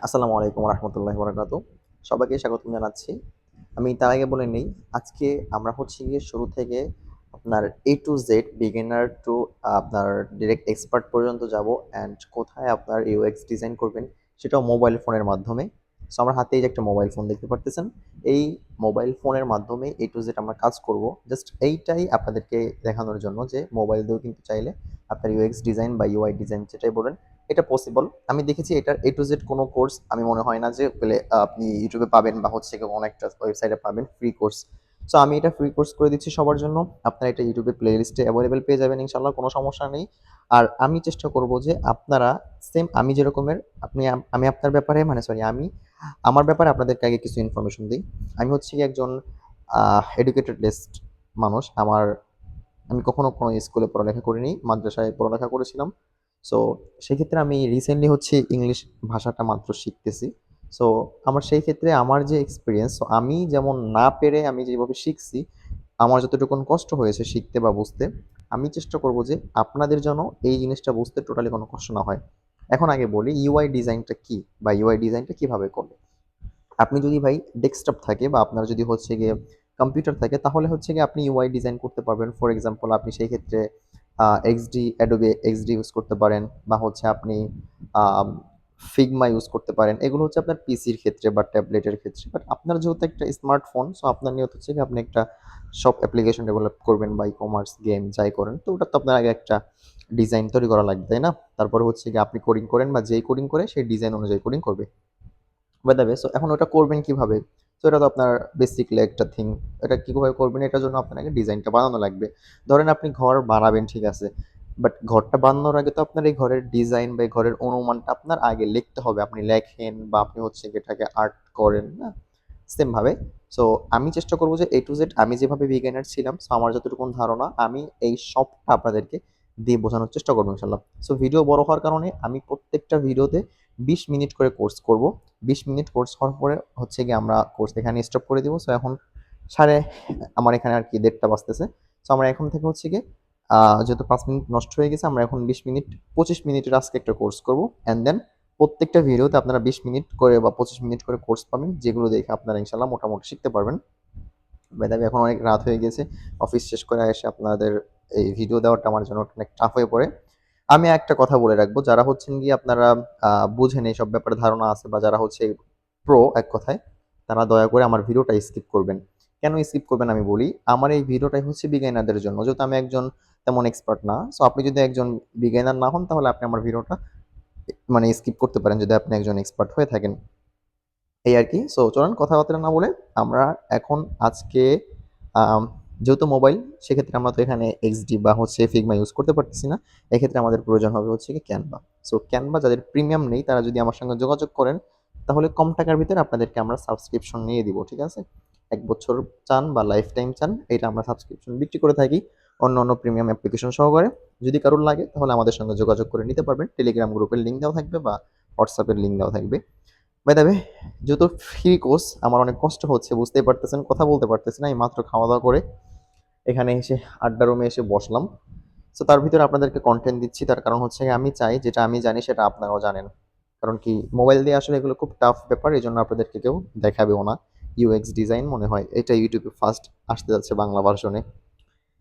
আসসালামু আলাইকুম রহমতুল্লাহি বারাকাতু। সবাইকে স্বাগতম জানাচ্ছি। আমি তার আগে বলে নেই, আজকে আমরা হচ্ছে গিয়ে শুরু থেকে আপনার A to Z beginner two আপনার ডিরেক্ট এক্সপার্ট পর্যন্ত যাব অ্যান্ড কোথায় আপনার UX ডিজাইন করবেন সেটাও মোবাইল ফোনের মাধ্যমে। সো আমার হাতে এই যে একটা মোবাইল ফোন দেখতে পারতেছেন। এই মোবাইল ফোনের মাধ্যমে A to Z আমরা কাজ করব। জাস্ট এইটাই আপনাদেরকে দেখানোর জন্য যে মোবাইল দিয়েও কিন্তু চাইলে আপনার UX ডিজাইন বা UI ডিজাইন যেটাই বলেন এটা পসিবল। আমি দেখেছি এটার A to Z কোনো কোর্স আমি মনে হয় না যে পেলে আপনি ইউটিউবে পাবেন বা হচ্ছে গিয়ে কোনো একটা ওয়েবসাইটে পাবেন ফ্রি কোর্স। সো আমি এটা ফ্রি কোর্স করে দিচ্ছি সবার জন্য। আপনারা এটা ইউটিউবে প্লে লিস্টে অ্যাভেলেবেল পেয়ে যাবেন ইনশাআল্লাহ, কোনো সমস্যা নেই। আর আমি চেষ্টা করব যে আপনারা সেম আমি যেরকমের আমি আপনার ব্যাপারে মানে সরি আমি আমার ব্যাপারে আপনাদেরকে আগে কিছু ইনফরমেশন দিই। আমি হচ্ছে গিয়ে একজন এডুকেটেড লিস্ট মানুষ। আমি কখনো কোনো স্কুলে পড়ালেখা করিনি, মাদ্রাসায় পড়ালেখা করেছিলাম। সো সেক্ষেত্রে আমি রিসেন্টলি হচ্ছে ইংলিশ ভাষাটা মাত্র শিখতেছি। সো আমার সেই ক্ষেত্রে আমার যে এক্সপিরিয়েন্স, সো আমি যেমন না পেরে আমি যেভাবে শিখছি, আমার যতটুকুন কষ্ট হয়েছে শিখতে বা বুঝতে, আমি চেষ্টা করব যে আপনাদের যেন এই জিনিসটা বুঝতে টোটালি কোনো কষ্ট না হয়। এখন আগে বলি ইউআই ডিজাইনটা কি বা ইউআই ডিজাইনটা কিভাবে করবে। আপনি যদি ভাই ডেস্কটপ থাকে বা আপনার যদি হচ্ছে গিয়ে কম্পিউটার থাকে তাহলে হচ্ছে গিয়ে আপনি ইউআই ডিজাইন করতে পারবেন। ফর এক্সাম্পল আপনি সেই ক্ষেত্রে এক্সডি অ্যাডোবে এক্সডি ইউজ করতে পারেন বা হচ্ছে আপনি ফিগমা ইউজ করতে পারেন। এগুলো হচ্ছে আপনার পিসির ক্ষেত্রে বা ট্যাবলেটের ক্ষেত্রে। বাট আপনার যেহেতু একটা স্মার্টফোন, সো আপনার নিয়ত হচ্ছে কি আপনি একটা সব অ্যাপ্লিকেশন ডেভেলপ করবেন বা ই-কমার্স গেম যাই করেন, তো ওটা তো আপনার আগে একটা ডিজাইন তৈরি করা লাগবে, তাই না? তারপরে হচ্ছে গিয়ে আপনি কোডিং করেন বা যেই কোডিং করে সেই ডিজাইন অনুযায়ী কোডিং করবে। বাই দ্য ওয়ে, সো এখন ওটা করবেন কিভাবে? সো এটা তো আপনার বেসিক্যালি একটা থিং। এটা কিভাবে করবেন এটার জন্য আপনার আগে ডিজাইনটা বানানো লাগবে। ধরেন আপনি ঘর বানাবেন, ঠিক আছে। বাট ঘরটা বানানোর আগে তো আপনার এই ঘরের ডিজাইন বা এই ঘরের অনুমানটা আপনার আগে লিখতে হবে। আপনি লেখেন বা আপনি হচ্ছে গিয়ে এটাকে আর্ট করেন না? সেম ভাবে। সো আমি চেষ্টা করব যে A to Z আমি যেভাবে বিগিনার ছিলাম, সো আমার যতটুকুন ধারণা আমি এই সবটা আপনাদেরকে দিয়ে বোঝানোর চেষ্টা করব ইনশাআল্লাহ। সো ভিডিও বড় হওয়ার কারণে আমি প্রত্যেকটা ভিডিওতে 20 মিনিট করে কোর্স করব। 20 মিনিট কোর্স হওয়ার পরে হচ্ছে গিয়ে আমরা কোর্স এখানে স্টপ করে দিব। সো এখন সাড়ে আমার এখানে আর কি 1:30 বাজতেছে। সো আমরা এখন থেকে হচ্ছে গিয়ে যেহেতু 5 মিনিট নষ্ট হয়ে গেছে, আমরা এখন 20 মিনিট 25 মিনিটের আজকে একটা কোর্স করব। অ্যান্ড দেন প্রত্যেকটা ভিডিওতে আপনারা 20 মিনিট করে বা 25 মিনিট করে কোর্স পাবেন, যেগুলো দেখে আপনারা ইনশাআল্লাহ মোটামুটি শিখতে পারবেন। বাই দ্য ওয়ে, এখন অনেক রাত হয়ে গেছে। অফিস শেষ করে এসে আপনাদের এই ভিডিও দেওয়াটা আমার জন্য অনেক টাফ হয়ে পড়ে। আমি একটা কথা বলে রাখবো, যারা হচ্ছেন গিয়ে আপনারা বুঝেন এইসব ব্যাপারে ধারণা আছে বা যারা হচ্ছে প্রো এক কথায়, তারা দয়া করে আমার ভিডিওটা স্কিপ করবেন। কেন স্কিপ করবেন আমি বলি, আমার এই ভিডিওটাই হচ্ছে বিগিনারদের জন্য। যেহেতু আমি একজন তেমন এক্সপার্ট না, সো আপনি যদি একজন বিগিনার না হন তাহলে আপনি আমার ভিডিওটা মানে স্কিপ করতে পারেন যদি আপনি একজন এক্সপার্ট হয়ে থাকেন। এই আরকি। সো চলুন কথাবার্তা না বলে আমরা এখন আজকে আম যেহেতু মোবাইল, সেক্ষেত্রে আমরা তো এখানে XD বা হচ্ছে Figma ইউজ করতে পারতেছি না। এক্ষেত্রে আমাদের প্রয়োজন হবে হচ্ছে গিয়ে Canva। সো Canva যাদের প্রিমিয়াম নেই তারা যদি আমার সঙ্গে যোগাযোগ করেন, তাহলে কম টাকার ভিতরে আপনাদেরকে আমরা সাবস্ক্রিপশন নিয়ে দিব। ঠিক আছে? ১ বছর চান বা লাইফ টাইম চান, এটা আমরা সাবস্ক্রিপশন বিক্রি করে থাকি অন্যান্য প্রিমিয়াম অ্যাপ্লিকেশন সহকারে। যদি কারোর লাগে তাহলে আমাদের সঙ্গে যোগাযোগ করে নিতে পারবেন। টেলিগ্রাম গ্রুপের লিংক দেওয়া থাকবে বা WhatsApp এর লিংক দেওয়া থাকবে। বাই দ্য ওয়ে, যেহেতু ফ্রি কোর্স আমার অনেক কষ্ট হচ্ছে, বুঝতেই পারতেছেন, কথা বলতে পারতেছি না। এই মাত্র খাওয়া-দাওয়া করে এখানে এসে আড্ডা রুমে এসে বসলাম। সো তার ভিতরে আপনাদেরকে কনটেন্ট দিচ্ছি। তার কারণ হচ্ছে আমি চাই যেটা আমি জানি সেটা আপনারাও জানেন। কারণ কি মোবাইল দিয়ে আসলে এগুলো খুব টাফ ব্যাপার। এজন্য আপনাদেরকে কেউ দেখাবেও না। UX ডিজাইন মনে হয় এটা YouTube এ ফার্স্ট আসতে যাচ্ছে বাংলা ভার্সনে।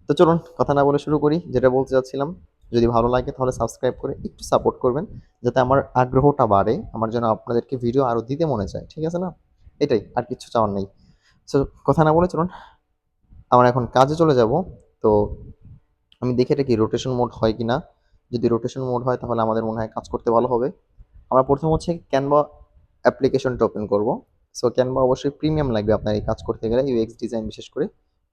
তো চলুন কথা না বলে শুরু করি। যেটা বলতে চাচ্ছিলাম, যদি ভালো লাগে তাহলে সাবস্ক্রাইব করে একটু সাপোর্ট করবেন। যাতে আমার আগ্রহটা বাড়ে। আমার যেন আপনাদেরকে ভিডিও আরো দিতে মনে চায়। ঠিক আছে না? এটাই, আর কিচ্ছু চাওয়ার নেই। সো কথা না বলে চলুন আমরা এখন কাজে চলে যাব। তো আমি দেখি এটা কি রোটেশন মোড হয় কিনা। যদি রোটেশন মোড হয় তাহলে আমাদের মনে হয় কাজ করতে ভালো হবে। আমরা প্রথম হচ্ছে Canva অ্যাপ্লিকেশনটা ওপেন করব। সো Canva অবশ্যই প্রিমিয়াম লাগবে আপনার এই কাজ করতে গেলে। UX ডিজাইন বিশেষ করে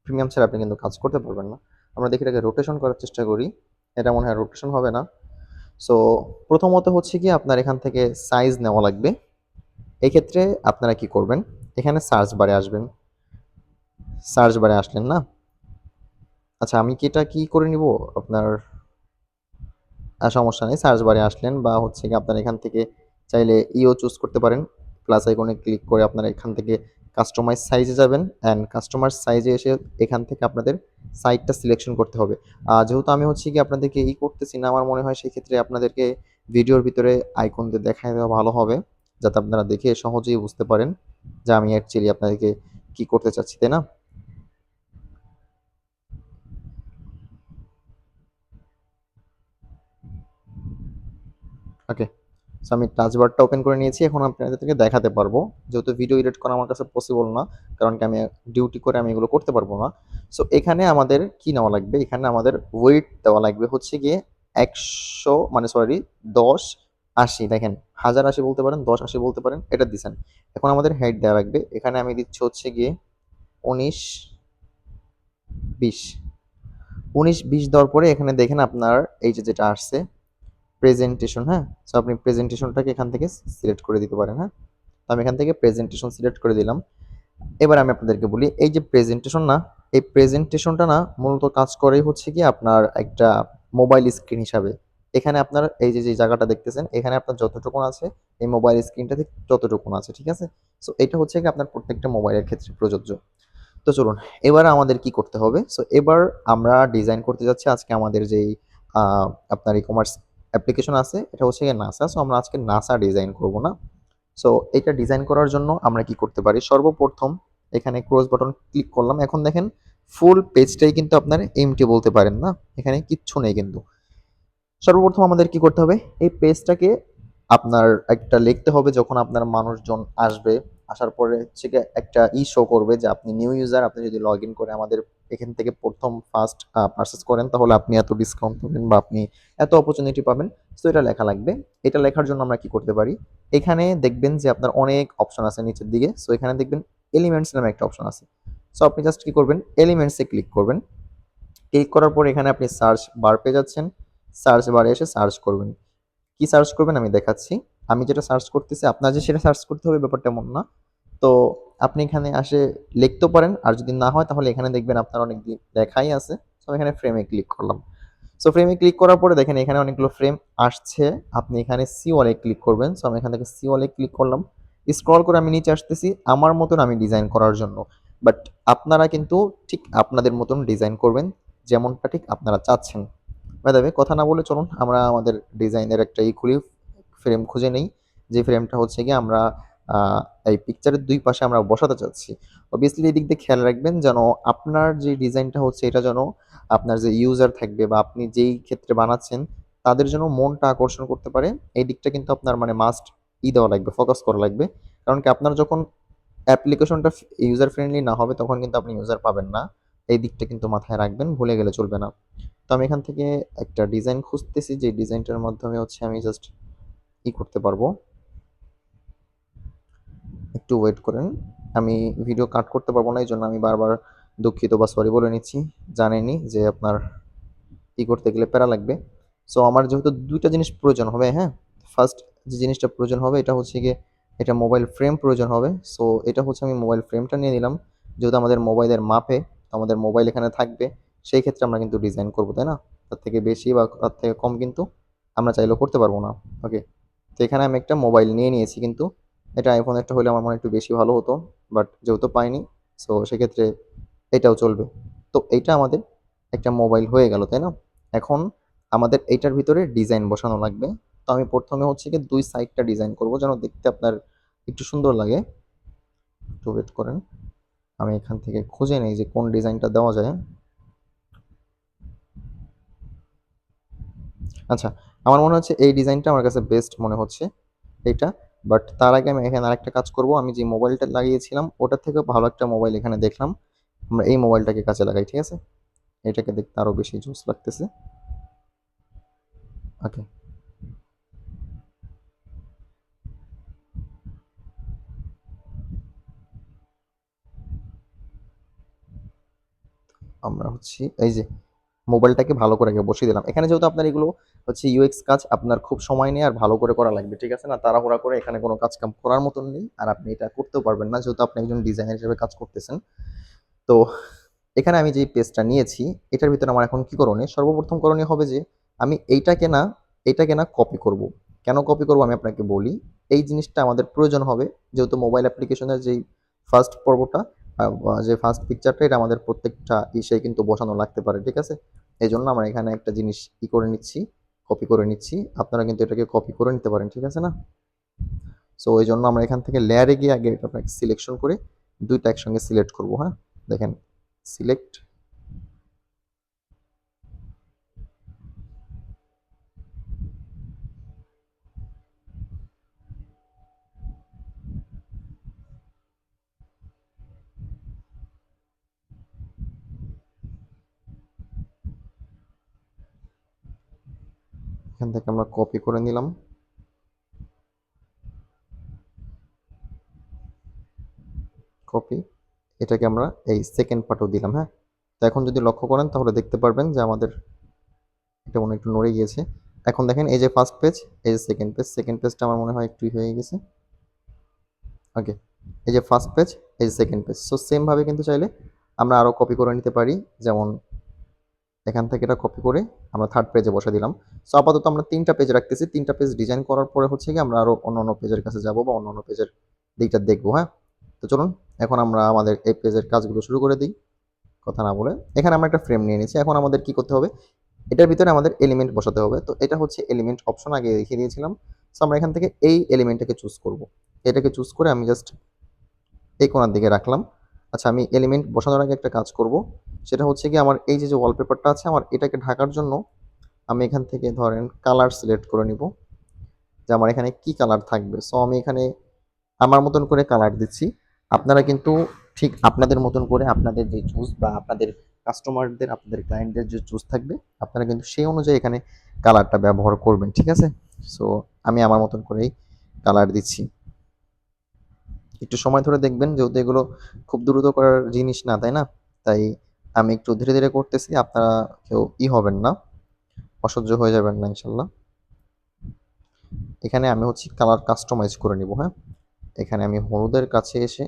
প্রিমিয়াম ছাড়া আপনি কিন্তু কাজ করতে পারবেন না। আমরা দেখি এটাকে রোটেশন করার চেষ্টা করি। এটা মনে হয় রোটেশন হবে না। সো প্রথমত হচ্ছে গিয়ে আপনার এখান থেকে সাইজ নেওয়া লাগবে। এক্ষেত্রে আপনারা কি করবেন? এখানে সার্চ বারে আসবেন। সার্চ বারে আসলেন না? আচ্ছা, আমি কি এটা কি করে নিব? আপনার সমস্যা নেই। সার্চ বারে আসলেন বা হচ্ছে গিয়ে আপনারা এখান থেকে চাইলে চুজ করতে পারেন। প্লাস আইকনে ক্লিক করে আপনারা এখান থেকে কাস্টমাইজ সাইজে যাবেন অ্যান্ড কাস্টমার সাইজে এসে এখান থেকে আপনাদের সাইজটা সিলেকশন করতে হবে। যেহেতু আমি হচ্ছে গিয়ে আপনাদেরকে করতেছি না, আমার মনে হয় সেক্ষেত্রে আপনাদেরকে ভিডিওর ভিতরে আইকন দিয়ে দেখায় দেওয়া ভালো হবে। যাতে আপনারা দেখে সহজেই বুঝতে পারেন যে আমি অ্যাকচুয়ালি আপনাদেরকে কি করতে চাচ্ছি, তাই না? ওকে। সো আমি টাচ বারটা ওপেন করে নিয়েছি। এখন আপনাদেরকে দেখাতে পারবো। যেহেতু ভিডিও এডিট করা আমার কাছে পসিবল না। কারণ কি আমি ডিউটি করে আমি এগুলো করতে পারবো না। সো এখানে আমাদের কি নেওয়া লাগবে? এখানে আমাদের ওয়েট দেওয়া লাগবে হচ্ছে গিয়ে ১০০ মানে সরি ১০, ৮০ দেখেন ১০০০ বলতে পারেন, ১০, ৮০ বলতে পারেন। এটা দিছেন। এখন আমাদের হাইট দেওয়া লাগবে। এখানে আমি দিচ্ছি হচ্ছে গিয়ে ১৯, ২০। ১৯, ২০ দেওয়ার পরে এখানে দেখেন আপনার এই যে যেটা আসছে প্রেজেন্টেশন, হ্যাঁ? সো আপনি প্রেজেন্টেশনটাকে এখান থেকে সিলেক্ট করে দিতে পারেন, হ্যাঁ? তো আমি এখান থেকে প্রেজেন্টেশন সিলেক্ট করে দিলাম। এবার আমি আপনাদেরকে বলি এই যে প্রেজেন্টেশন না, এই প্রেজেন্টেশনটা না মূলত কাজ করেই হচ্ছে গিয়ে আপনার একটা মোবাইল স্ক্রিন হিসাবে। এখানে আপনার এই যে জায়গাটা দেখতেছেন, এখানে আপনার যতটুকুন আছে এই মোবাইল স্ক্রিনটাতে ততটুকুন আছে, ঠিক আছে? সো এটা হচ্ছে গিয়ে আপনার প্রত্যেকটা মোবাইলের ক্ষেত্রে প্রযোজ্য। তো চলুন, এবার আমাদের কি করতে হবে? সো এবার আমরা ডিজাইন করতে যাচ্ছি আজকে আমাদের যেই আ আপনার ই-কমার্স অ্যাপ্লিকেশন আছে, এটা হচ্ছে গিয়ে নাসা। সো আমরা আজকে নাসা ডিজাইন করব না? সো এটা ডিজাইন করার জন্য আমরা কি করতে পারি? সর্বপ্রথম এখানে ক্রস বাটন ক্লিক করলাম। এখন দেখেন ফুল পেজটাই কিন্তু আপনার এমপ্টি বলতে পারেন না? এখানে কিচ্ছু নেই কিন্তু। সর্বপ্রথম আমাদের কি করতে হবে? এই পেজটাকে আপনার একটা লিখতে হবে যখন আপনার মানুষজন আসবে। আসার পরে হচ্ছে গিয়ে একটা শো করবে যে আপনি নিউ ইউজার। আপনি যদি লগইন করে আমাদের এখান থেকে ১ম ফার্স্ট পারচেজ করেন তাহলে আপনি এত ডিসকাউন্ট পাবেন বা আপনি এত অপরচুনিটি পাবেন। সো এটা লেখা লাগবে। এটা লেখার জন্য আমরা কি করতে পারি? এখানে দেখবেন যে আপনার অনেক অপশন আছে নিচের দিকে। সো এখানে দেখবেন এলিমেন্টস নামে একটা অপশন আছে। সো আপনি জাস্ট কি করবেন? এলিমেন্টস এ ক্লিক করবেন। ক্লিক করার পর এখানে আপনি সার্চ বার পেয়ে যাচ্ছেন। সার্চ বারে এসে সার্চ করবেন। কি সার্চ করবেন আমি দেখাচ্ছি। আমি যেটা সার্চ করতেছি আপনার যে সেটা সার্চ করতে হবে ব্যাপারটা এমন না। তো আপনি এখানে আসে লিখতেও পারেন। আর যদি না হয় তাহলে এখানে দেখবেন আপনার অনেক লেখাই আছে। সো আমি এখানে ফ্রেমে ক্লিক করলাম। সো ফ্রেমে ক্লিক করার পরে দেখেন এখানে অনেকগুলো ফ্রেম আসছে। আপনি এখানে সি ওয়ালে ক্লিক করবেন। সো আমি এখান থেকে সি ওয়ালে ক্লিক করলাম। স্ক্রল করে আমি নিচে আসতেছি আমার মতন আমি ডিজাইন করার জন্য। বাট আপনারা কিন্তু ঠিক আপনাদের মতন ডিজাইন করবেন যেমনটা ঠিক আপনারা চাচ্ছেন। বাই দ্য ওয়ে কথা না বলে চলুন আমরা আমাদের ডিজাইনের একটা খুলি, ফ্রেম খুঁজে নেই। যে ফ্রেমটা হচ্ছে গিয়ে আমরা আ এই পিকচারের ২ পাশে আমরা বসাতে চাচ্ছি। অবভিয়াসলি এদিক দিয়ে খেয়াল রাখবেন যেন আপনার যে ডিজাইনটা হচ্ছে এটা যেন আপনার যে ইউজার থাকবে বা আপনি যেই ক্ষেত্রে বানাচ্ছেন তাদের জন্য মনটা আকর্ষণ করতে পারে। এই দিকটা কিন্তু আপনার মানে মাস্ট দেওয়া লাগবে, ফোকাস করা লাগবে। কারণ কি আপনার যখন অ্যাপ্লিকেশনটা ইউজার ফ্রেন্ডলি না হবে তখন কিন্তু আপনি ইউজার পাবেন না। এই দিকটা কিন্তু মাথায় রাখবেন, ভুলে গেলে চলবে না। তো আমি এখান থেকে একটা ডিজাইন খুঁজতেছি যে ডিজাইনটার মাধ্যমে হচ্ছে আমি জাস্ট করতে পারবো। একটু ওয়েট করেন। আমি ভিডিও কাট করতে পারবো না। এইজন্য আমি বারবার দুঃখিত বা সরি বলে নিচ্ছি। জানেনই যে আপনার করতে গেলে প্যারা লাগবে। সো আমার যেহেতু ২ টা জিনিস প্রয়োজন হবে, হ্যাঁ? ফার্স্ট যে জিনিসটা প্রয়োজন হবে এটা হচ্ছে গিয়ে এটা মোবাইল ফ্রেম প্রয়োজন হবে। সো এটা হচ্ছে আমি মোবাইল ফ্রেমটা নিয়ে নিলাম। যেহেতু আমাদের মোবাইলের মাপে আমাদের মোবাইল এখানে থাকবে, সেই ক্ষেত্রে আমরা কিন্তু ডিজাইন করব, তাই না? তার থেকে বেশি বা তার থেকে কম কিন্তু আমরা চাইলেও করতে পারবো না। ওকে। তো এখানে আমি একটা মোবাইল নিয়ে নিয়েছি কিন্তু এটা iPhone-এরটা হলে আমার মনে হয় একটু বেশি ভালো হতো। বাট যেহেতু পাইনি সো সেক্ষেত্রে এটাও চলবে। তো এইটা আমাদের একটা মোবাইল হয়ে গেল, তাই না? এখন আমাদের এইটার ভিতরে ডিজাইন বসানো লাগবে। তো আমি ১ম এ হচ্ছে গিয়ে ২ সাইডটা ডিজাইন করব যেন দেখতে আপনার একটু সুন্দর লাগে। একটু ওয়েট করেন। আমি এখান থেকে খুঁজে নেই যে কোন ডিজাইনটা দেওয়া যায়। আচ্ছা, আমার মনে হচ্ছে এই ডিজাইনটা আমার কাছে বেস্ট মনে হচ্ছে এইটা। বাট তার আগে আমি এখানে আরেকটা কাজ করব। আমি যে মোবাইলটা লাগিয়েছিলাম ওটার থেকেও ভালো একটা মোবাইল এখানে দেখলাম। আমরা এই মোবাইলটাকে কাজে লাগাই, ঠিক আছে? এটাকে দেখতে আরো বেশি জোস লাগতেছে। ওকে। আমরা হচ্ছি এই যে মোবাইলটাকে ভালো করে আগে বসিয়ে দিলাম। এখানে যেহেতু আপনার এগুলো হচ্ছে UX কাজ আপনার খুব সময় নিয়ে আর ভালো করে করা লাগবে। ঠিক আছে না? তাড়াহুড়া করে এখানে কোনো কাজ-কাম করার মতন নেই। আর আপনি এটা করতেও পারবেন না যেহেতু আপনি একজন ডিজাইনার হিসেবে কাজ করতেছেন। তো এখানে আমি যেই পেজটা নিয়েছি এটার ভিতরে আমার এখন কি করণীয়? সর্বপ্রথম করণীয় হবে যে আমি এইটাকে না কপি করব। কেন কপি করব আমি আপনাকে বলি। এই জিনিসটা আমাদের প্রয়োজন হবে যেহেতু মোবাইল অ্যাপ্লিকেশনের যেই ফার্স্ট পর্বটা বা যে ফার্স্ট পিকচারটা এটা আমাদের প্রত্যেকটা ইসেই কিন্তু বসানো লাগতে পারে। ঠিক আছে? এজন্য আমরা এখানে একটা জিনিস করে নিচ্ছি, কপি করে নিচ্ছি। আপনারা কিন্তু এটাকে কপি করে নিতে পারেন। ঠিক আছে না? সো ওই জন্য আমরা এখান থেকে লেয়ারে গিয়ে আগে এটা সিলেকশন করে দুইটা একসঙ্গে সিলেক্ট করব। হ্যাঁ, দেখেন সিলেক্ট, এখান থেকে আমরা কপি করে নিলাম, কপি, এটাকে আমরা এই সেকেন্ড পার্টও দিলাম। হ্যাঁ, তো এখন যদি লক্ষ্য করেন তাহলে দেখতে পারবেন যে আমাদের এটা মনে হয় একটু নড়ে গিয়েছে। এখন দেখেন এই যে ফার্স্ট পেজ, এই যে সেকেন্ড পেজ, সেকেন্ড পেজটা আমার মনে হয় একটু হয়ে গেছে। ওকে, এই যে ফার্স্ট পেজ, এই যে সেকেন্ড পেজ। সো সেম ভাবে কিন্তু চাইলে আমরা আরো কপি করে নিতে পারি, যেমন এখান থেকে এটা কপি করে আমরা থার্ড পেজে বসে দিলাম। সো আপাতত আমরা তিনটা পেজ রাখতেছি, তিনটা পেজ ডিজাইন করার পরে হচ্ছে কি আমরা আরো অন্যান্য পেজের কাছে যাব বা অন্যান্য পেজের দিকটা দেখবো। হ্যাঁ, তো চলুন এখন আমরা আমাদের এই পেজের কাজগুলো শুরু করে দিই কথা না বলে। এখানে আমরা একটা ফ্রেম নিয়ে নিয়েছি, এখন আমাদের কি করতে হবে, এটার ভিতরে আমাদের এলিমেন্ট বসাতে হবে। তো এটা হচ্ছে এলিমেন্ট অপশন, আগে দেখিয়ে দিয়েছিলাম। সো আমরা এখান থেকে এই এলিমেন্টটাকে চুজ করব, এটাকে চুজ করে আমি জাস্ট এই কোণার দিকে রাখলাম। আচ্ছা, আমি এলিমেন্ট বসানোর আগে একটা কাজ করব, সেটা হচ্ছে কি আমার এই যে ওয়ালপেপারটা আছে আমার এটাকে ঢাকার জন্য আমি এখান থেকে ধরেন কালার সিলেক্ট করে নিব, যে আমার এখানে কি কালার থাকবে। সো আমি এখানে আমার মতন করে কালার দিচ্ছি, আপনারা কিন্তু ঠিক আপনাদের মতন করে আপনাদের যে চুজ বা আপনাদের কাস্টমারদের আপনাদের ক্লায়েন্টদের যে চুজ থাকবে আপনারা কিন্তু সেই অনুযায়ী এখানে কালারটা ব্যবহার করবেন, ঠিক আছে। সো আমি আমার মতন করেই কালার দিচ্ছি, একটু সময় ধরে দেখবেন, যেহেতু এগুলো খুব দ্রুত করার জিনিস না, তাই না? তাই আমি একটু ধীরে ধীরে করতেছি, আপনারা কেউ হবেন না, অসহ্য হয়ে যাবেন না ইনশাল্লাহ। এখানে আমি হচ্ছে কালার কাস্টমাইজ করে নিব। হ্যাঁ, এখানে আমি হলুদের কাছে এসে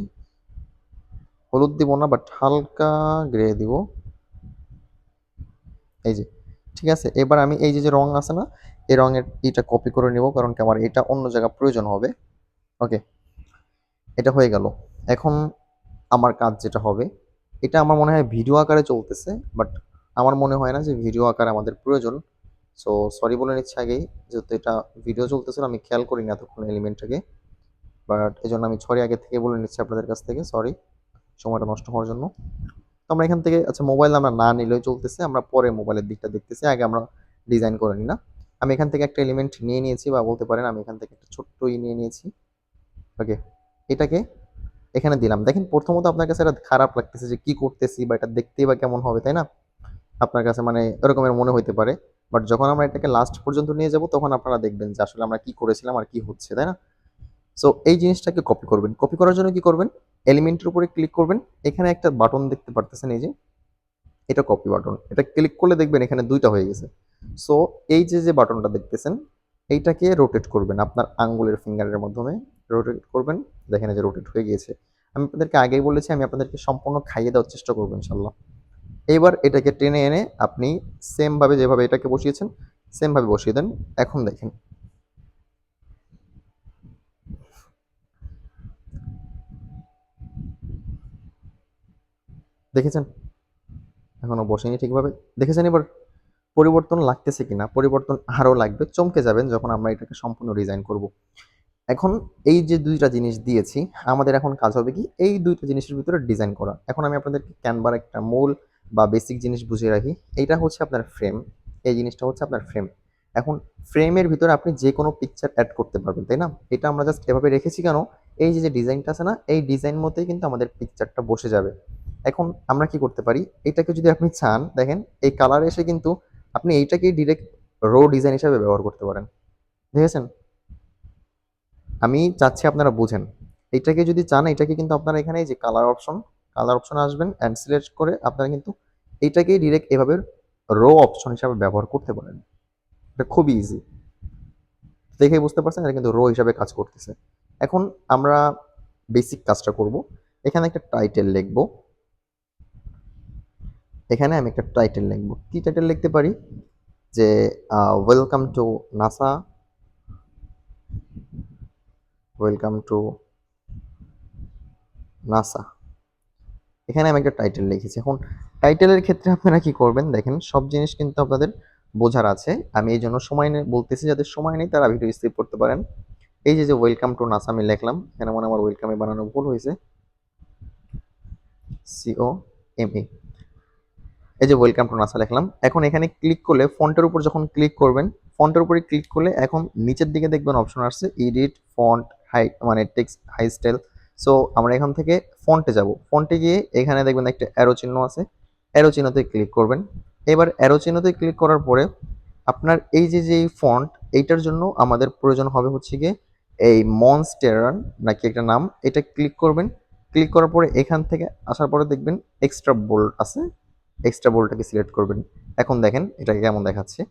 হলুদ দিব না, বাট হালকা গ্রে দিব, এই যে, ঠিক আছে। এবার আমি এই যে যে রং আছে না, এই রঙের এটা কপি করে নিব, কারণ কি আমার এটা অন্য জায়গায় প্রয়োজন হবে। ওকে, এটা হয়ে গেল। এখন আমার কাজ যেটা হবে, এটা আমার মনে হয় ভিডিও আকারে চলতেছে, বাট আমার মনে হয় না যে ভিডিও আকারে আমাদের প্রয়োজন। সো সরি বলে নিচ্ছি আগেই, যেহেতু এটা ভিডিও চলতেছিল আমি খেয়াল করিনি এতক্ষণ এলিমেন্টটাকে, বাট এই জন্য আমি সরি আগে থেকে বলে নিচ্ছি আপনাদের কাছ থেকে, সরি সময়টা নষ্ট হওয়ার জন্য। তো আমরা এখান থেকে আচ্ছা মোবাইল আমরা না নিলেও চলতেছে, আমরা পরে মোবাইলের দিকটা দেখতেছি, আগে আমরা ডিজাইন করে নিই না। আমি এখান থেকে একটা এলিমেন্ট নিয়ে নিয়েছি, বা বলতে পারেন আমি এখান থেকে একটা ছোট্ট নিয়ে নিয়েছি। ওকে, এটাকে এখানে দিলাম। দেখেন প্রথমত আপনার কাছে এটা খারাপ লাগতেছে যে কি করতেছি বা এটা দেখতেই বা কেমন হবে, তাই না? আপনার কাছে মানে এরকমের মনে হইতে পারে, বাট যখন আমরা এটাকে লাস্ট পর্যন্ত নিয়ে যাব তখন আপনারা দেখবেন যে আসলে আমরা কি করেছিলাম আর কি হচ্ছে, তাই না? সো এই জিনিসটাকে কপি করবেন, কপি করার জন্য কি করবেন, এলিমেন্টের উপরে ক্লিক করবেন, এখানে একটা বাটন দেখতে পারতেছেন, এই যে এটা কপি বাটন, এটা ক্লিক করলে দেখবেন এখানে দুইটা হয়ে গেছে। সো এই যে যে বাটনটা দেখতেছেন এইটাকে রোটেট করবেন আপনার আঙ্গুলের ফিঙ্গারের মাধ্যমে, রোটেট করবেন, দেখেন এই যে রোটেট হয়ে গিয়েছে। আমি আপনাদেরকে আগেই বলেছি আমি আপনাদেরকে সম্পূর্ণ খাইয়ে দেওয়ার চেষ্টা করবো ইনশাল্লাহ। এবার এটাকে টেনে এনে আপনি সেম ভাবে যেভাবে এটাকে বসিয়েছেন সেম ভাবে বসিয়ে দেন। এখন দেখেন, দেখেছেন এখনো বসেনি ঠিকভাবে, দেখেছেন এবার পরিবর্তন লাগতেছে কিনা? পরিবর্তন আরও লাগবে, চমকে যাবেন যখন আমরা এটাকে সম্পূর্ণ ডিজাইন করব। এখন এই যে দুইটা জিনিস দিয়েছি, আমাদের এখন কাজ হবে কি এই দুইটা জিনিসের ভিতরে ডিজাইন করা। এখন আমি আপনাদেরকে ক্যানভার একটা মূল বা বেসিক জিনিস বুঝিয়ে রাখি, এইটা হচ্ছে আপনার ফ্রেম, এই জিনিসটা হচ্ছে আপনার ফ্রেম। এখন ফ্রেমের ভিতরে আপনি যে কোনো পিকচার অ্যাড করতে পারবেন, তাই না? এটা আমরা জাস্ট এভাবে রেখেছি কেন, এই যে যে ডিজাইনটা আছে না, এই ডিজাইন মতোই কিন্তু আমাদের পিকচারটা বসে যাবে। এখন আমরা কি করতে পারি, এটাকে যদি আপনি চান দেখেন এই কালার এসে কিন্তু আপনি এইটাকেই ডিরেক্ট রো ডিজাইন হিসাবে ব্যবহার করতে পারেন, দেখেছেন? আমি চাচ্ছি আপনারা বুঝেন, এইটাকে যদি চান এটাকে কিন্তু আপনারা এখানে এই যে কালার অপশন, কালার অপশনে আসবেন অ্যান্ড সিলেক্ট করে আপনারা কিন্তু এইটাকেই ডিরেক্ট এভাবে রো অপশন হিসাবে ব্যবহার করতে পারেন। এটা খুবই ইজি, দেখেই বুঝতে পারছেন এটা কিন্তু রো হিসাবে কাজ করতেছে। এখন আমরা বেসিক কাজটা করব, এখানে একটা টাইটেল লিখব, এখানে আমি একটা টাইটেল লিখব, কি টাইটেল লিখতে পারি, যে welcome to NASA, welcome to NASA, এখানে আমি একটা টাইটেল লিখেছি। এখন টাইটেলের ক্ষেত্রে আপনারা কি করবেন দেখেন, সব জিনিস কিন্তু আপনাদের বোঝার আছে, আমি এই জন্য সময় বলতেছি, যাদের সময় নেই তারা ভিডিও স্কিপ করতে পারেন। এই যে ওয়েলকাম টু নাসা আমি লিখলাম, এখানে মনে হয় আমার ওয়েলকামে বানানো ভুল হয়েছে, COME। এই যে ওয়েলকাম টু নাসা লিখলাম। এখন এখানে ক্লিক করলে ফন্টের উপর যখন ক্লিক করবেন, ফন্টের উপরে ক্লিক করলে এখন নিচের দিকে দেখবেন অপশন আসছে এডিট ফন্ট হাই, মানে টেক্সট হাই স্টাইল। সো আমরা এখান থেকে ফন্টে যাব, ফন্টে গিয়ে এখানে দেখবেন একটা অ্যারো চিহ্ন আছে, অ্যারো চিহ্নতে ক্লিক করবেন। এবার অ্যারো চিহ্নতে ক্লিক করার পরে আপনার এই যে ফন্ট, এইটার জন্য আমাদের প্রয়োজন হবে হচ্ছে গিয়ে এই মনস্টেরান নাকি একটা নাম, এটা ক্লিক করবেন। ক্লিক করার পরে এখান থেকে আসার পরে দেখবেন এক্সট্রা বোল্ড আছে, এক্সট্রা বোল্ডটাকে সিলেক্ট করবেন। এখন দেখেন এটাকে কেমন দেখাচ্ছে।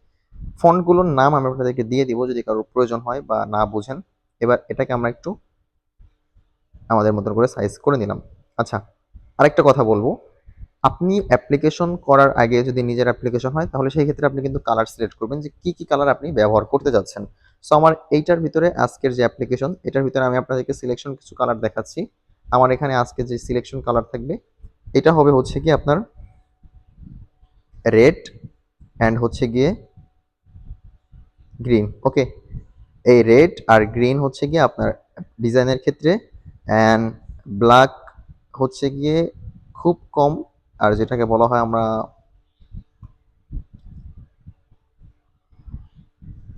ফন্টগুলোর নাম আমি আপনাদেরকে দিয়ে দিব যদি কারোর প্রয়োজন হয় বা না বুঝেন। এবার এটাকে আমরা একটু আমাদের মতন করে সাইজ করে নিলাম। আচ্ছা, আরেকটা কথা বলবো, আপনি অ্যাপ্লিকেশন করার আগে যদি নিজের অ্যাপ্লিকেশন হয় তাহলে সেই ক্ষেত্রে আপনি কিন্তু কালার সিলেক্ট করবেন যে কি কি কালার আপনি ব্যবহার করতে যাচ্ছেন। সো আমার এইটার ভিতরে আজকের যে অ্যাপ্লিকেশন এটার ভিতরে আমি আপনাদেরকে সিলেকশন কিছু কালার দেখাচ্ছি। আমার এখানে আজকে যে সিলেকশন কালার থাকবে এটা হবে হচ্ছে কি আপনার রেড অ্যান্ড হচ্ছে গিয়ে গ্রিন। ওকে, এই রেড আর গ্রিন হচ্ছে গিয়ে আপনার ডিজাইনের ক্ষেত্রে, অ্যান্ড ব্ল্যাক হচ্ছে গিয়ে খুব কম, আর যেটাকে বলা হয় আমরা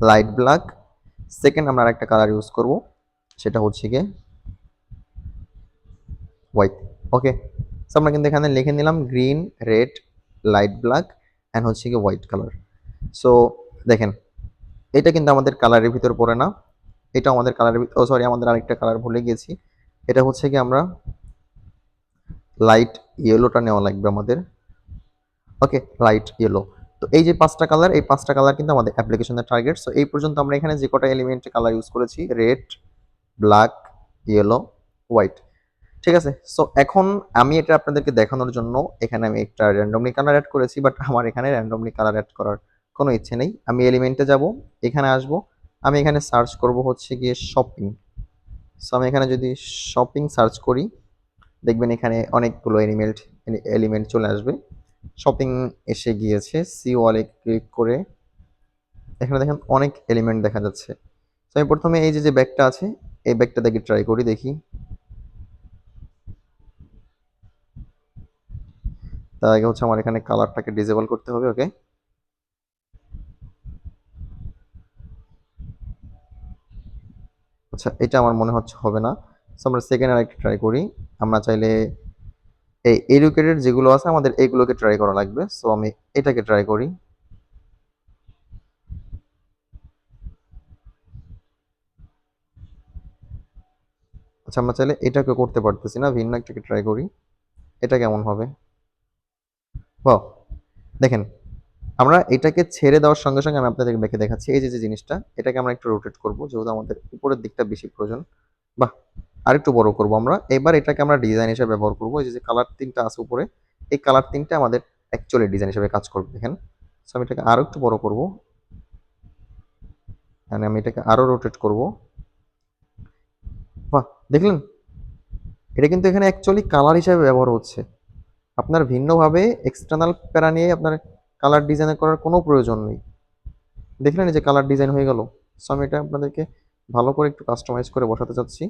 লাইট ব্ল্যাক। সেকেন্ড আমরা আরেকটা কালার ইউজ করব, সেটা হচ্ছে গিয়ে হোয়াইট। ওকে, সো আমরা কিন্তু এখানে লিখে নিলাম green, red, light black and হচ্ছে গিয়ে হোয়াইট কালার। সো দেখেন এটা কিন্তু আমাদের কালারের ভিতর পড়ে না, এটা আমাদের কালারের ভিতর, ও সরি আমাদের আরেকটা কালার ভুলে গেছি, এটা হচ্ছে কি আমরা লাইট ইয়েলোটা নেওয়া লাগবে আমাদের। ওকে, লাইট ইয়েলো। তো এই যে পাঁচটা কালার, এই পাঁচটা কালার কিন্তু আমাদের অ্যাপ্লিকেশনের টার্গেট। সো এই পর্যন্ত আমরা এখানে যে কটা এলিমেন্টে কালার ইউজ করেছি রেড, ব্ল্যাক, ইয়েলো, হোয়াইট, ঠিক আছে। সো এখন আমি এটা আপনাদেরকে দেখানোর জন্য এখানে আমি একটা র্যান্ডমলি কালার অ্যাড করেছি, বাট আমার এখানে র্যান্ডমলি কালার অ্যাড করার কোনো ইচ্ছে নেই। আমি এলিমেন্টে যাব, এখানে আসব, আমি এখানে সার্চ করব হচ্ছে গিয়ে শপিং। সো আমি এখানে যদি শপিং সার্চ করি দেখবেন এখানে অনেকগুলো এলিমেন্ট এলিমেন্ট চলে আসবে। শপিং এসে গিয়েছে, সি ওয়ালে ক্লিক করে এখানে দেখেন অনেক এলিমেন্ট দেখা যাচ্ছে। তো আমি প্রথমে এই যে ব্যাগটা আছে এই ব্যাগটা দেখে ট্রাই করি, দেখি। তার আগে হচ্ছে আমার এখানে কালারটাকে ডিসেবল করতে হবে। ওকে, আচ্ছা এটা আমার মনে হচ্ছে হবে না। সো আমরা সেকেন্ড আরেকটা ট্রাই করি। আমরা চাইলে এই এডুকেটেড যেগুলো আছে আমাদের এইগুলোকে ট্রাই করা লাগবে। সো আমি এটাকে ট্রাই করি। আচ্ছা আমরা চাইলে এটাকে করতে পারতেছি না, ভিন্ন একটাকে ট্রাই করি, এটা কেমন হবে। বাহ, দেখেন আমরা এটাকে ছেড়ে দেওয়ার সঙ্গে সঙ্গে আমি আপনাদেরকে দেখে দেখাচ্ছি এই যে জিনিসটা, এটাকে আমরা একটু রোটেট করব যেহেতু আমাদের উপরের দিকটা বেশি প্রয়োজন। বাহ, আরেকটু বড় করব আমরা। এবার এটাকে আমরা ডিজাইন হিসেবে ব্যবহার করব। এই যে কালার তিনটা আছে উপরে, এই কালার তিনটা আমাদের অ্যাকচুয়ালি ডিজাইন হিসেবে কাজ করবে দেখেন। সো আমি এটাকে আরো একটু বড় করব, মানে আমি এটাকে আরো রোটেট করব। বাহ, দেখলেন এটা কিন্তু এখানে অ্যাকচুয়ালি কালার হিসেবে ব্যবহার হচ্ছে। আপনার ভিন্নভাবে এক্সটার্নাল প্যারা নিয়ে আপনার কালার ডিজাইন করার কোনো প্রয়োজন নেই। দেখলেন এই যে কালার ডিজাইন হয়ে গেল। সো আমি এটা আপনাদেরকে ভালো করে একটু কাস্টমাইজ করে বসাতে চাচ্ছি।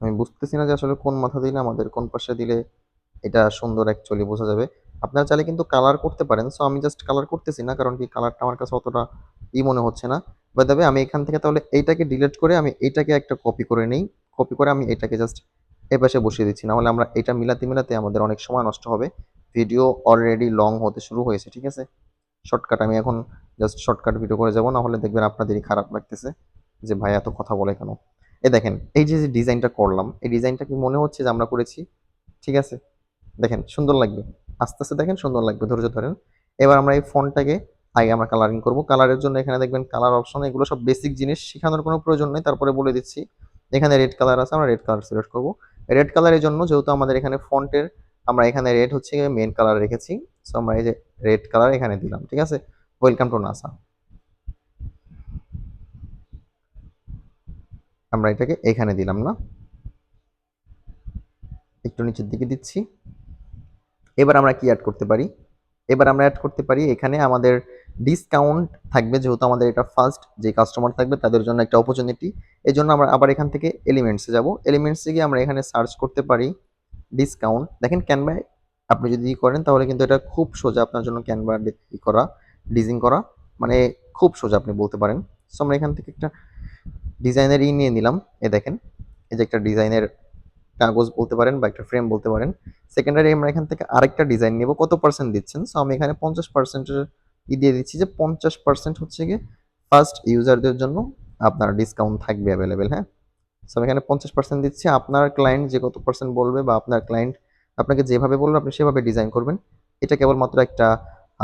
আমি বুঝতেছি না যে আসলে কোন মাথা দিলে আমাদের কোন পাশে দিলে এটা সুন্দর অ্যাকচুয়ালি বোঝা যাবে। আপনারা চাইলে কিন্তু কালার করতে পারেন। সো আমি জাস্ট কালার করতেছি না কারণ কি কালারটা আমার কাছে অতটা মনে হচ্ছে না। বাই দ্য ওয়ে আমি এখান থেকে তাহলে এইটাকে ডিলিট করে আমি এইটাকে একটা কপি করে নেই। কপি করে আমি এটাকে জাস্ট এপাশে বসিয়ে দিচ্ছি। নাহলে আমরা এটা মিলাতে মিলাতে আমাদের অনেক সময় নষ্ট হবে। ভিডিও অলরেডি লং হতে শুরু হয়েছে, ঠিক আছে? শর্টকাট আমি এখন জাস্ট শর্টকাট ভিডিও করে যাব, না হলে দেখবেন আপনাদেরই খারাপ লাগতেছে যে ভাই এত কথা বলে কেন। এই দেখেন এই যে ডিজাইনটা করলাম এই ডিজাইনটা কি মনে হচ্ছে যে আমরা করেছি? ঠিক আছে, দেখেন সুন্দর লাগবে, আস্তে আস্তে দেখেন সুন্দর লাগবে, ধৈর্য ধরেন। এবার আমরা এই ফন্টটাকে আগে আমরা কালারিং করব। কালারের জন্য এখানে দেখবেন কালার অপশন, এগুলো সব বেসিক জিনিস, শেখানোর কোনো প্রয়োজন নেই, তারপরে বলে দিচ্ছি। এখানে রেড কালার আছে, আমরা রেড কালার সিলেক্ট করব। রেড কালারের জন্য যেহেতু আমাদের এখানে ফন্টের আমরা এখানে রেড হচ্ছে মেন কালার রেখেছি। সো আমরা এই যে রেড কালার এখানে দিলাম, ঠিক আছে। Welcome to NASA. আমরা এটাকে এখানে দিলাম না, একটু নিচের দিকে দিচ্ছি। এবার আমরা কি অ্যাড করতে পারি? এবার আমরা অ্যাড করতে পারি এখানে আমাদের ডিসকাউন্ট থাকবে, যেহেতু আমাদের এটা ফার্স্ট যে কাস্টমার থাকবে তাদের জন্য একটা অপরচুনিটি। এজন্য আমরা আবার এখান থেকে এলিমেন্টসে যাব। এলিমেন্টসে গিয়ে আমরা এখানে সার্চ করতে পারি ডিসকাউন্ট। দেখেন ক্যানভায় আপনি যদি করেন তাহলে কিন্তু এটা খুব সোজা আপনার জন্য ক্যানভা করা, ডিজাইন করা, মানে খুব সোজা আপনি বলতে পারেন। সো আমরা এখান থেকে একটা ডিজাইনের নিয়ে নিলাম। দেখেন এই যে একটা ডিজাইনের কাগজ বলতে পারেন বা একটা ফ্রেম বলতে পারেন। সেকেন্ডারি আমরা এখান থেকে আরেকটা ডিজাইন নেব। কত পার্সেন্ট দিচ্ছেন? সো আমি এখানে 50% দিয়ে দিচ্ছি, যে 50% হচ্ছে গিয়ে ফার্স্ট ইউজারদের জন্য আপনার ডিসকাউন্ট থাকবে অ্যাভেলেবেল, হ্যাঁ? সো আমি এখানে 50% দিচ্ছি। আপনার ক্লায়েন্ট যে কত পার্সেন্ট বলবে বা আপনার ক্লায়েন্ট আপনাকে যেভাবে বলবে আপনি সেভাবে ডিজাইন করবেন। এটা কেবলমাত্র একটা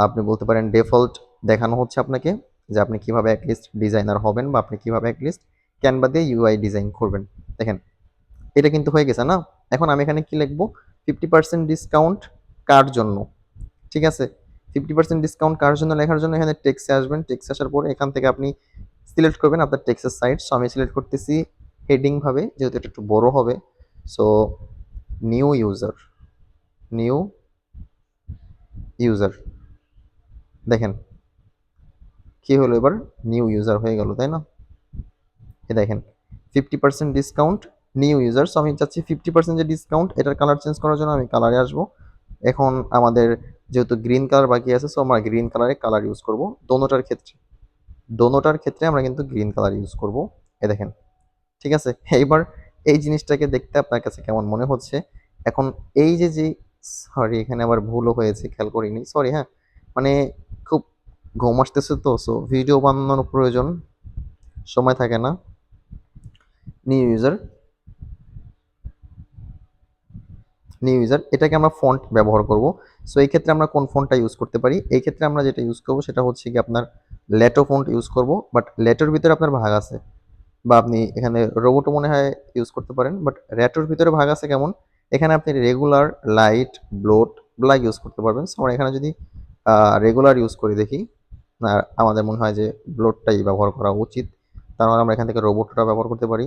আপনি বলতে পারেন ডিফল্ট দেখানো হচ্ছে আপনাকে, যে আপনি কিভাবে অ্যাটলিস্ট ডিজাইনার হবেন বা আপনি কিভাবে অ্যাটলিস্ট ক্যানভা দিয়ে ইউআই ডিজাইন করবেন। দেখেন এটা কিন্তু হয়ে গেছে না? এখন আমি এখানে কি লিখবো? 50% ডিসকাউন্ট কার জন্য? ঠিক আছে? 50% ডিসকাউন্ট কার জন্য লেখার জন্য এখানে টেক্সটে আসবেন। টেক্সটে আসার পরে এখান থেকে আপনি সিলেক্ট করবেন আপনার টেক্সটের সাইড। সো আমি সিলেক্ট করতেছি হেডিং ভাবে, যেহেতু এটা একটু বড় হবে। So new user, new user. দেখেন কি হলো এবার? নিউ ইউজার হয়ে গেল, তাই না? দেখেন 50% ডিসকাউন্ট নিউ ইউজার। সো আমি চাচ্ছি 50% যে ডিসকাউন্ট এটার কালার চেঞ্জ করার জন্য আমি কালারে আসবো। এখন আমাদের যেহেতু গ্রিন কালার বাকি আছে, সো আমরা গ্রিন কালারে কালার ইউজ করব দোনোটার ক্ষেত্রে। দোনোটার ক্ষেত্রে আমরা কিন্তু গ্রিন কালার ইউজ করব। দেখেন ঠিক আছে? এইবার এই জিনিসটাকে দেখতে আপনার কাছে কেমন মনে হচ্ছে? এখন এই যে সরি এখানে আবার ভুলও হয়েছে, খেয়াল করিনি। সরি, হ্যাঁ? মানে খুব ঘুম আসতেছে তো, সো ভিডিও বানানোর প্রয়োজন, সময় থাকে না। নিউ ইউজার, নিউ ইউজার এটাকে আমরা ফন্ট ব্যবহার করব। সো এই ক্ষেত্রে আমরা কোন ফন্টটা ইউজ করতে পারি? এই ক্ষেত্রে আমরা যেটা ইউজ করব সেটা হচ্ছে কি আপনার লেটো ফন্ট ইউজ করব। বাট লেটোর ভিতরে আপনার ভাগ আছে, বা আপনি এখানে রোবটও মনে হয় ইউজ করতে পারেন। বাট রেটোর ভিতরে ভাগ আছে কেমন? এখানে আপনি regular, light, bloat, black use করতে পারবেন। সো আমরা এখানে যদি রেগুলার ইউজ করি দেখি, আমাদের মনে হয় যে ব্লোটটাই ব্যবহার করা উচিত। তার মানে আমরা এখান থেকে রোবটটা ব্যবহার করতে পারি।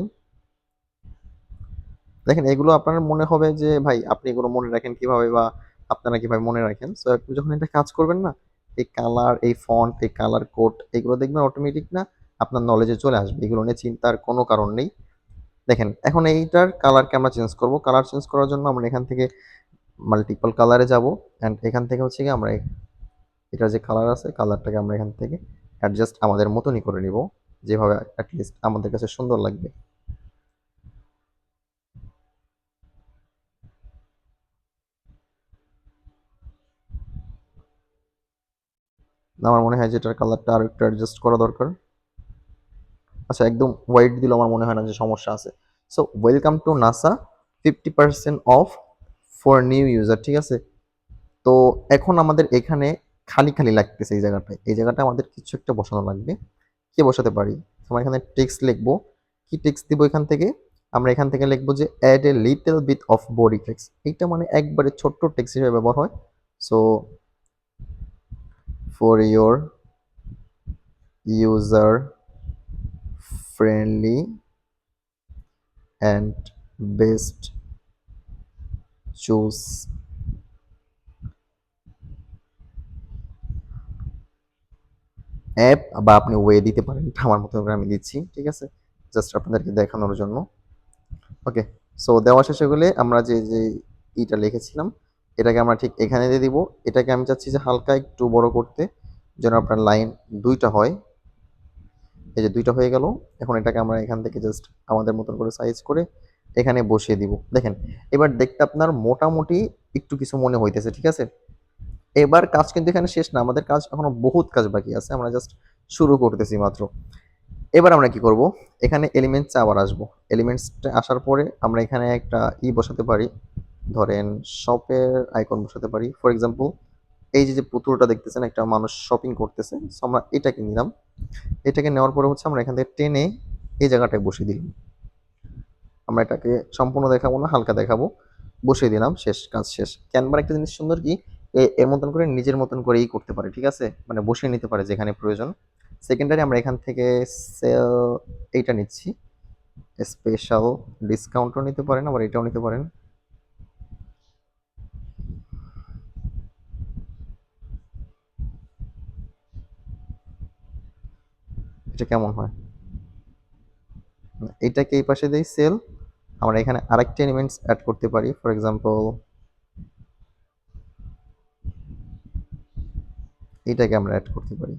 দেখেন এগুলো আপনার মনে হবে যে ভাই আপনি এগুলো মনে রাখেন কিভাবে, বা আপনারা কিভাবে মনে রাখেন? সো আপনি যখন এটা কাজ করবেন না, এই কালার, এই ফন্ট, এই কালার কোড এগুলো দেখবেন অটোমেটিক না আপনার নলেজে চলে আসবে। এগুলো নিয়ে চিন্তার কোনো কারণ নেই। দেখেন এখন এইটার কালারকে আমরা চেঞ্জ করব। কালার চেঞ্জ করার জন্য আমরা এখান থেকে মাল্টিপল কালারে যাব। অ্যান্ড এখান থেকে হচ্ছে কি আমরা এটার যে কালার আছে কালারটাকে আমরা এখান থেকে অ্যাডজাস্ট আমাদের মতনই করে নিব, যেভাবে অ্যাটলিস্ট আমাদের কাছে সুন্দর লাগবে। আমার মনে হয় যে এটার কালারটা আরো একটু অ্যাডজাস্ট করা দরকার। আচ্ছা একদম হোয়াইট দিলে আমার মনে হয় না যে সমস্যা আছে। So welcome to NASA, 50% of for new user, ঠিক আছে? তো এখন আমাদের এখানে খালি খালি লাগতেছে এই জায়গাটায়। এই জায়গাটা আমাদের কিছু একটা বসানো লাগবে। কি বসাতে পারি? আমরা এখানে টেক্সট লিখবো। কি টেক্সট দিব এখান থেকে? আমরা এখান থেকে লিখবো যে add a little bit of body text. এইটা মানে একবারে ছোট্ট টেক্সট হিসেবে ব্যবহার হয়। So for your user friendly and best choose app, বা আপনি ওয়ে দিতে পারেন। এটা আমার মতো করে আমি দিচ্ছি, ঠিক আছে? জাস্ট আপনাদেরকে দেখানোর জন্য। ওকে, সো দেওয়া শেষে হলে আমরা যে ইটা লিখেছিলাম এটাকে আমরা ঠিক এখানে দিয়ে দিব। এটাকে আমি চাচ্ছি যে হালকা একটু বড় করতে, যেন আপনার লাইন দুইটা হয়। এই যে দুইটা হয়ে গেল। এখন এটাকে আমরা এখান থেকে জাস্ট আমাদের মতন করে সাইজ করে এখানে বসিয়ে দিব। দেখেন এবার দেখতে আপনার মোটামুটি একটু কিছু মনে হইতেছে, ঠিক আছে? এবার কাজ কিন্তু এখানে শেষ না, আমাদের কাজ এখনো বহুত কাজ বাকি আছে, আমরা জাস্ট শুরু করতেছি মাত্র। এবার আমরা কি করব? এখানে এলিমেন্টসে আবার আসবো। এলিমেন্টসে আসার পরে আমরা এখানে একটা বসাতে পারি, ধরেন শপের আইকন বসাতে পারি। ফর এক্সাম্পল এই যে পুতুলটা দেখতেছেন, একটা মানুষ শপিং করতেছে। সো আমরা এটাকে নিলাম। এটাকে নেওয়ার পরে হচ্ছে আমরা এখান থেকে টেনে এই জায়গাটায় বসিয়ে দিলাম। আমরা এটাকে সম্পূর্ণ দেখাবো না, হালকা দেখাবো। বসিয়ে দিলাম, শেষ, কাজ শেষ। ক্যানভার একটা জিনিস সুন্দর কি, এর মতন করে নিজের মতন করেই করতে পারে, ঠিক আছে? মানে বসিয়ে নিতে পারে যেখানে প্রয়োজন। সেকেন্ডারি আমরা এখান থেকে সেল এইটা নিচ্ছি। স্পেশাল ডিসকাউন্টও নিতে পারেন, আবার এটাও নিতে পারেন। এটা কেমন হয়? এটাকে এই পাশে দেই সেল। আমরা এখানে আরেকটা এলিমেন্টস অ্যাড করতে পারি, ফর এক্সাম্পল এটাকে আমরা অ্যাড করতে পারি।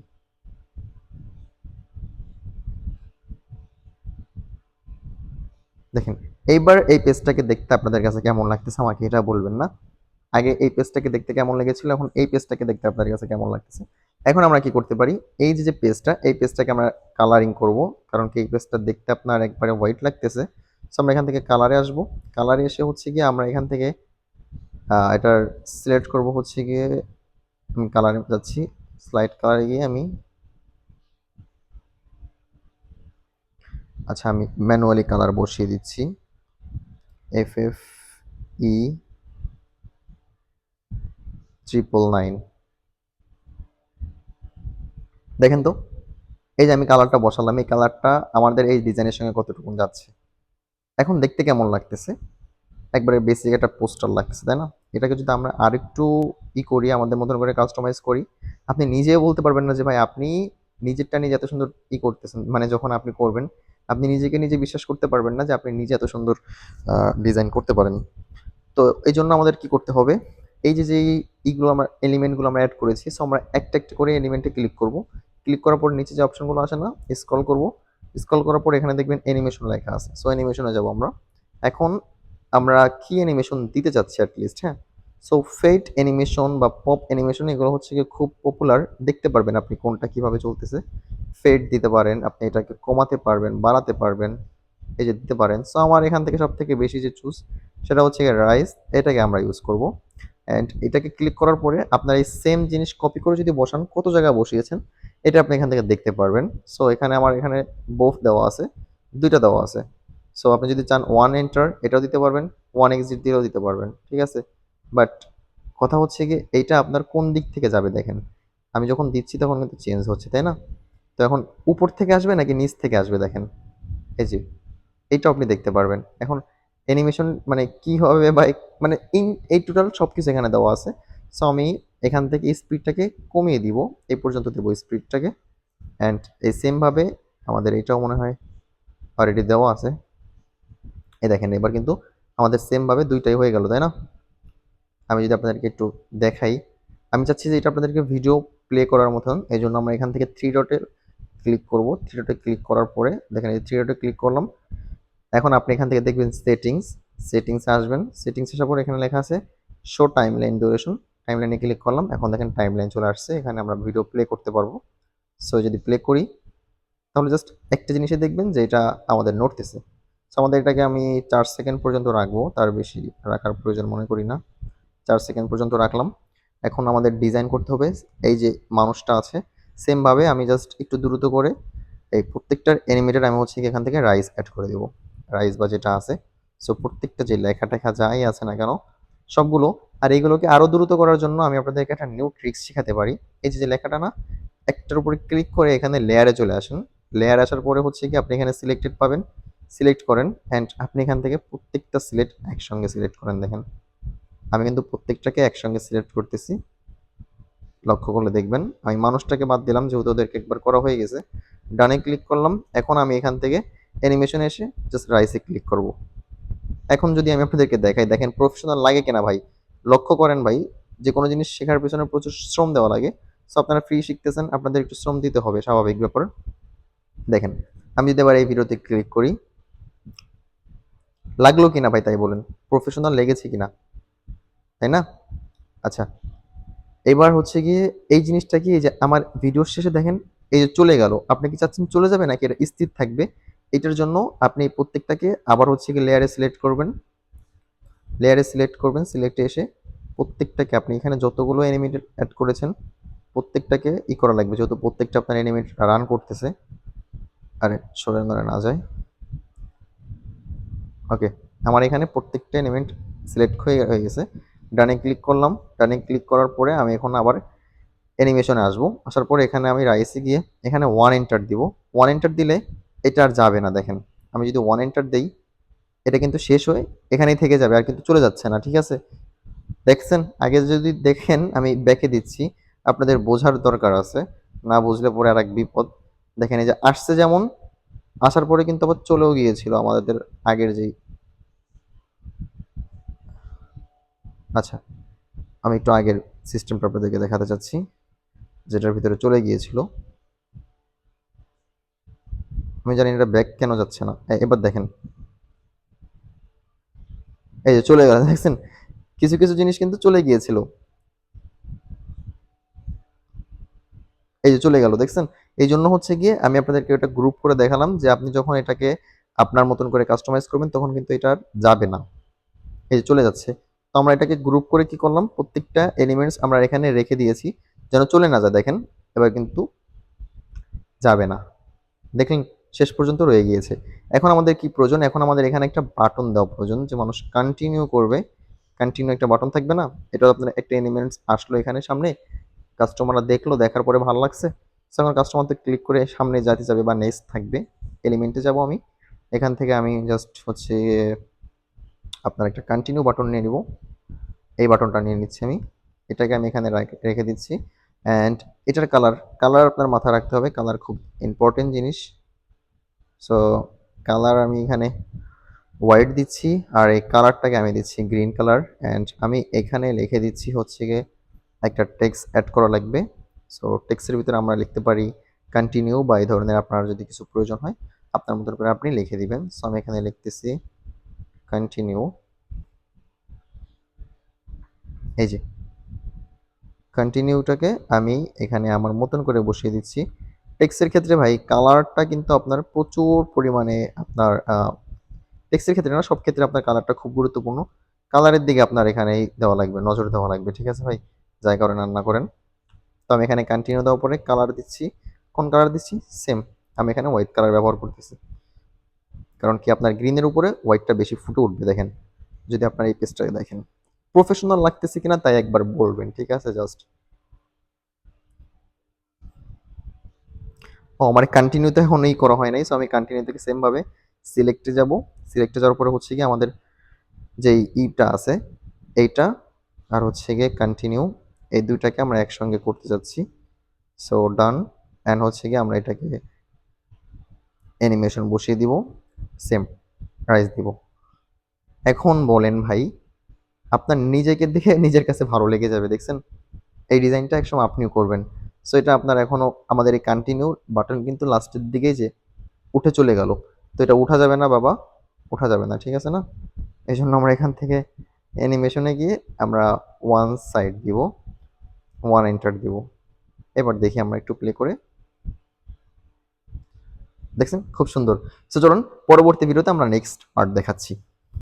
দেখেন, এইবার এই পেজটাকে দেখতে আপনাদের কাছে কেমন লাগতেছে আমাকে এটা বলবেন না? আগে এই পেজটাকে দেখতে কেমন লেগেছিল, এখন এই পেজটাকে দেখতে আপনাদের কাছে কেমন লাগতেছে? এখন আমরা কি করতে পারি, এই যে পেজটা, এই পেজটাকে আমরা কালারিং করব, কারণ কি এই পেজটা দেখতে আপনার একবারে হোয়াইট লাগতেছে। সো আমরা এখান থেকে কালারে আসব। কালারে এসে হচ্ছে গিয়ে আমরা এখান থেকে এটার সিলেক্ট করব হচ্ছে গিয়ে, আমি কালারে যাচ্ছি, স্লাইড কালারে গিয়ে আমি, আচ্ছা আমি ম্যানুয়ালি কালার বসিয়ে দিচ্ছি, FFE999। দেখেন তো, এই যে আমি কালারটা বসালাম, এই কালারটা আমাদের এই ডিজাইনের সঙ্গে কতটুকু যাচ্ছে, এখন দেখতে কেমন লাগতেছে? একবারে বেসিক একটা পোস্টার লাগতেছে, তাই না? এটাকে যদি আমরা আরেকটু করি, আমাদের মতন করে কাস্টমাইজ করি, আপনি নিজেও বলতে পারবেন না যে ভাই আপনি নিজেরটা নিজে এত সুন্দর করতেছেন, মানে যখন আপনি করবেন আপনি নিজেকে নিজে বিশ্বাস করতে পারবেন না যে আপনি নিজে এত সুন্দর ডিজাইন করতে পারেন। তো এই জন্য আমাদের কি করতে হবে, এই যে যে এইগুলো আমরা এলিমেন্টগুলো আমরা অ্যাড করেছি, সো আমরা একটা একটা করে এলিমেন্টে ক্লিক করব। ক্লিক করার পর নিচে যে অপশনগুলো আসে না, স্ক্রল করব। স্ক্রল করার পর এখানে দেখবেন অ্যানিমেশন লেখা আছে, সো অ্যানিমেশনে যাব আমরা। এখন আমরা কি অ্যানিমেশন দিতে চাচ্ছি অ্যাটলিস্ট, হ্যাঁ? সো ফেড অ্যানিমেশন বা পপ অ্যানিমেশন এগুলো হচ্ছে গিয়ে খুব পপুলার, দেখতে পারবেন আপনি কোনটা কিভাবে চলতেছে। ফেড দিতে পারেন, আপনি এটাকে কমাতে পারবেন, বাড়াতে পারবেন, এই যে দিতে পারেন। সো আমার এখান থেকে সব থেকে বেশি যে চুজ সেটা হচ্ছে গিয়ে রাইস, এটাকে আমরা ইউজ করব। অ্যান্ড এটাকে ক্লিক করার পরে আপনার এই সেম জিনিস কপি করে যদি বসান, কত জায়গায় বসিয়েছেন এটা আপনি এখান থেকে দেখতে পারবেন। সো এখানে আমার এখানে বোথ দেওয়া আছে, দুইটা দেওয়া আছে। সো আপনি যদি চান ওয়ান এন্টার এটাও দিতে পারবেন, ওয়ান এক্সিট দিয়েও দিতে পারবেন, ঠিক আছে? বাট কথা হচ্ছে গিয়ে এইটা আপনার কোন দিক থেকে যাবে দেখেন, আমি যখন দিচ্ছি তখন কিন্তু চেঞ্জ হচ্ছে, তাই না? তো এখন উপর থেকে আসবে নাকি নিচ থেকে আসবে দেখেন, এই যে এইটাও আপনি দেখতে পারবেন। এখন অ্যানিমেশন মানে কি হবে বা মানে এই টোটাল সবকিছু এখানে দেওয়া আছে। সো আমি এখান থেকে স্পিডটাকে কমিয়ে দিব, এই পর্যন্ত দেবো স্পিডটাকে। অ্যান্ড এই সেম ভাবে আমাদের এটাও মনে হয় অলরেডি দেওয়া আছে। এই দেখেন এবার কিন্তু আমাদের সেম ভাবে দুইটাই হয়ে গেল, তাই না? আমি যদি আপনাদেরকে একটু দেখাই, আমি চাচ্ছি যে এটা আপনাদেরকে ভিডিও প্লে করার মতন, এই জন্য আমরা এখান থেকে থ্রি ডটে ক্লিক করব। থ্রি ডটে ক্লিক করার পরে দেখেন এই থ্রি ডটে ক্লিক করলাম। এখন আপনি এখান থেকে দেখবেন সেটিংস, সেটিংসে আসবেন। সেটিংস আসার পর এখানে লেখা আছে শো টাইমলাইন ডিউরেশন, টাইমলাইনে ক্লিক করলাম। এখন দেখেন টাইমলাইন চলে আসছে, এখানে আমরা ভিডিও প্লে করতে পারবো। সো যদি প্লে করি তাহলে জাস্ট একটা জিনিসই দেখবেন যে এটা আমাদের নড়তেছে। সো আমাদের এটাকে আমি 4 সেকেন্ড পর্যন্ত রাখবো, তার বেশি রাখার প্রয়োজন মনে করি না। 4 সেকেন্ড পর্যন্ত রাখলাম। এখন আমাদের ডিজাইন করতে হবে, এই যে মানুষটা আছে সেমভাবে আমি জাস্ট একটু দ্রুত করে এই প্রত্যেকটার অ্যানিমেটেড আমি হচ্ছে এখান থেকে রাইস অ্যাড করে দেবো, রাইস বা যেটা আছে। সো প্রত্যেকটা যে লেখা টেখা যাই আছে না কেন সবগুলো। আর এইগুলোকে আরও দ্রুত করার জন্য আমি আপনাদেরকে একটা নিউ ট্রিক্স শেখাতে পারি। এই যে যে লেখাটা না, একটার উপরে ক্লিক করে এখানে লেয়ারে চলে আসুন। লেয়ার আসার পরে হচ্ছে কি আপনি এখানে সিলেক্টেড পাবেন, সিলেক্ট করেন অ্যান্ড আপনি এখান থেকে প্রত্যেকটা সিলেক্ট একসঙ্গে সিলেক্ট করেন। দেখেন আমি কিন্তু প্রত্যেকটাকে একসঙ্গে সিলেক্ট করতেছি, লক্ষ্য করলে দেখবেন আমি মানুষটাকে বাদ দিলাম যেহেতু ওদেরকে একবার করা হয়ে গেছে। ডানে ক্লিক করলাম। এখন আমি এখান থেকে অ্যানিমেশনে এসে জাস্ট রাইসে ক্লিক করব। এখন যদি আমি আপনাদেরকে দেখাই, দেখেন প্রফেশনাল লাগে কিনা ভাই? লক্ষ্য করেন ভাই, যে কোনো জিনিস শেখার পেছনে প্রচুর শ্রম দেওয়া লাগে। সো আপনারা ফ্রি শিখতেছেন, আপনাদের একটু শ্রম দিতে হবে, স্বাভাবিক ব্যাপার। দেখেন আমি যদি আবার এই ভিডিওতে ক্লিক করি, লাগলো কিনা ভাই তাই বলেন? প্রফেশনাল লেগেছে কিনা, তাই না? আচ্ছা, এবার হচ্ছে গিয়ে এই জিনিসটা কি, এই যে আমার ভিডিওর শেষে দেখেন এই যে চলে গেল, আপনি কি চাচ্ছেন চলে যাবে নাকি এটা স্থির থাকবে? এটার জন্য আপনি প্রত্যেকটাকে আবার হচ্ছে গিয়ে লেয়ারে সিলেক্ট করবেন, লেয়ারে সিলেক্ট করবেন, সিলেক্টে এসে প্রত্যেকটাকে আপনি এখানে যতগুলো অ্যানিমেটেড অ্যাড করেছেন প্রত্যেকটাকে করা লাগবে, যেহেতু প্রত্যেকটা আপনার অ্যানিমেট রান করতেছে। আরে সরে মরে না যায়। ওকে, আমার এখানে প্রত্যেকটা এলিমেন্ট সিলেক্ট হয়ে গেছে। ডানে ক্লিক করলাম। ডানে ক্লিক করার পরে আমি এখন আবার অ্যানিমেশনে আসবো। আসার পরে এখানে আমি রাইসে গিয়ে এখানে ওয়ান এন্টার দিব। ওয়ান এন্টার দিলে এটা আর যাবে না, দেখেন আমি যদি ওয়ান এন্টার দেই, এটা কিন্তু শেষ হয়ে এখানেই থেকে যাবে, আর কিন্তু চলে যাচ্ছে না, ঠিক আছে? দেখছেন? আগে যদি দেখেন আমি ব্যাকে দিচ্ছি, আপনাদের বোঝার দরকার আছে, না বুঝলে পরে আর এক বিপদ। দেখেন এই যে আসছে যেমন, আসার পরে কিন্তু আবার চলেও গিয়েছিল আমাদের আগের যেই। আচ্ছা, আমি একটু আগের সিস্টেমটা আপনাদেরকে দেখাতে চাচ্ছি, যেটার ভিতরে চলে গিয়েছিল। আমি জানি এটা ব্যাক কেন যাচ্ছে না। এবার দেখেন, এই যে চলে গেল, দেখছেন? কিছু কিছু জিনিস কিন্তু চলে গিয়েছিল, এই যে চলে গেল, দেখছেন? এই জন্য হচ্ছে গিয়ে আমি আপনাদেরকে এটা গ্রুপ করে দেখালাম যে আপনি যখন এটাকে আপনার মতন করে কাস্টমাইজ করবেন তখন কিন্তু এটা আর যাবে না, এই যে চলে যাচ্ছে। তো আমরা এটাকে গ্রুপ করে কি করলাম, প্রত্যেকটা এলিমেন্টস আমরা এখানে রেখে দিয়েছি যেন চলে না যায়। দেখেন এবার কিন্তু যাবে না, দেখলেন? শেষ পর্যন্ত রয়ে গিয়েছে। এখন আমাদের কি প্রয়োজন? এখন আমাদের এখানে একটা বাটন দেওয়া প্রয়োজন, যে মানুষ কন্টিনিউ করবে, কন্টিনিউ একটা বাটন থাকবে না? এটা আপনার একটা এলিমেন্টস আসলো এখানে সামনে, কাস্টমাররা দেখলো, দেখার পরে ভালো লাগছে, তখন কাস্টমার তো ক্লিক করে সামনে যেতে যাবে বা নেক্সট থাকবে। এলিমেন্টে যাব আমি, এখান থেকে আমি জাস্ট হচ্ছে আপনার একটা কন্টিনিউ বাটন নিয়ে নিব, এই বাটনটা নিয়ে নিচ্ছি আমি, এটাকে আমি এখানে রেখে দিচ্ছি। অ্যান্ড এটার কালার, কালার আপনার মাথায় রাখতে হবে, কালার খুব ইম্পর্টেন্ট জিনিস। সো কালার আমি এখানে হোয়াইট দিচ্ছি, আর এই কালারটাকে আমি দিচ্ছি গ্রিন কালার। অ্যান্ড আমি এখানে লিখে দিচ্ছি হচ্ছে গিয়ে একটা টেক্সট অ্যাড করা লাগবে। সো টেক্সটের ভিতরে আমরা লিখতে পারি কন্টিনিউ, বা এই ধরনের আপনার যদি কিছু প্রয়োজন হয় আপনার মতো করে আপনি লিখে দিবেন। সো আমি এখানে লিখতেছি কন্টিনিউ, এই যে কন্টিনিউটাকে আমি এখানে আমার মতন করে বসিয়ে দিচ্ছি। টেক্সটের ক্ষেত্রে ভাই কালারটা কিন্তু আপনার প্রচুর পরিমাণে আপনার টেক্সটের ক্ষেত্রে না, সব ক্ষেত্রে আপনার কালারটা খুব গুরুত্বপূর্ণ। কালারের দিকে আপনার এখানেই দেওয়া লাগবে, নজর দেওয়া লাগবে, ঠিক আছে ভাই? যাই করেন আর না করেন। তো আমি এখানে কন্টিনিউ দেওয়ার পরে কালার দিচ্ছি, কোন কালার দিচ্ছি? সেম, আমি এখানে হোয়াইট কালার ব্যবহার করতেছি, কারণ কি আপনার গ্রিনের উপরে হোয়াইটটা বেশি ফুটে উঠবে। দেখেন, যদি আপনার এই পেজটাকে দেখেন প্রফেশনাল লাগতেছে কিনা তাই একবার বলবেন, ঠিক আছে? জাস্ট ও আমার কন্টিনিউতে এখনই করা হয় নাই, সো আমি কন্টিনিউ থেকে সেম ভাবে সিলেক্টে যাব। সিলেক্টে যাওয়ার পরে হচ্ছে কি আমাদের যেই ইটা আছে এইটা, আর হচ্ছে গিয়ে কন্টিনিউ, এই দুইটাকে আমরা একসঙ্গে করতে যাচ্ছি। So done. অ্যান্ড হচ্ছে গিয়ে আমরা এটাকে অ্যানিমেশন বসিয়ে দিব, সেম প্রাইস দিব। এখন বলেন ভাই, আপনার নিজেকে দেখে নিজের কাছে ভালো লেগে যাবে, দেখছেন? এই ডিজাইনটা একসময় আপনিও করবেন। সো এটা আপনার এখনো আমাদের এই কন্টিনিউ বাটন কিন্তু লাস্টের দিকেই যে উঠে চলে গেল, তো এটা উঠা যাবে না বাবা, উঠা যাবে না, ঠিক আছে না? এই জন্য আমরা এখান থেকে অ্যানিমেশনে গিয়ে আমরা ওয়ান সাইড দিব, ওয়ান এন্টার দিব। এবার দেখি আমরা একটু প্লে করে, দেখছেন? খুব সুন্দর। সো চলুন পরবর্তী ভিডিওতে আমরা নেক্সট পার্ট দেখাচ্ছি।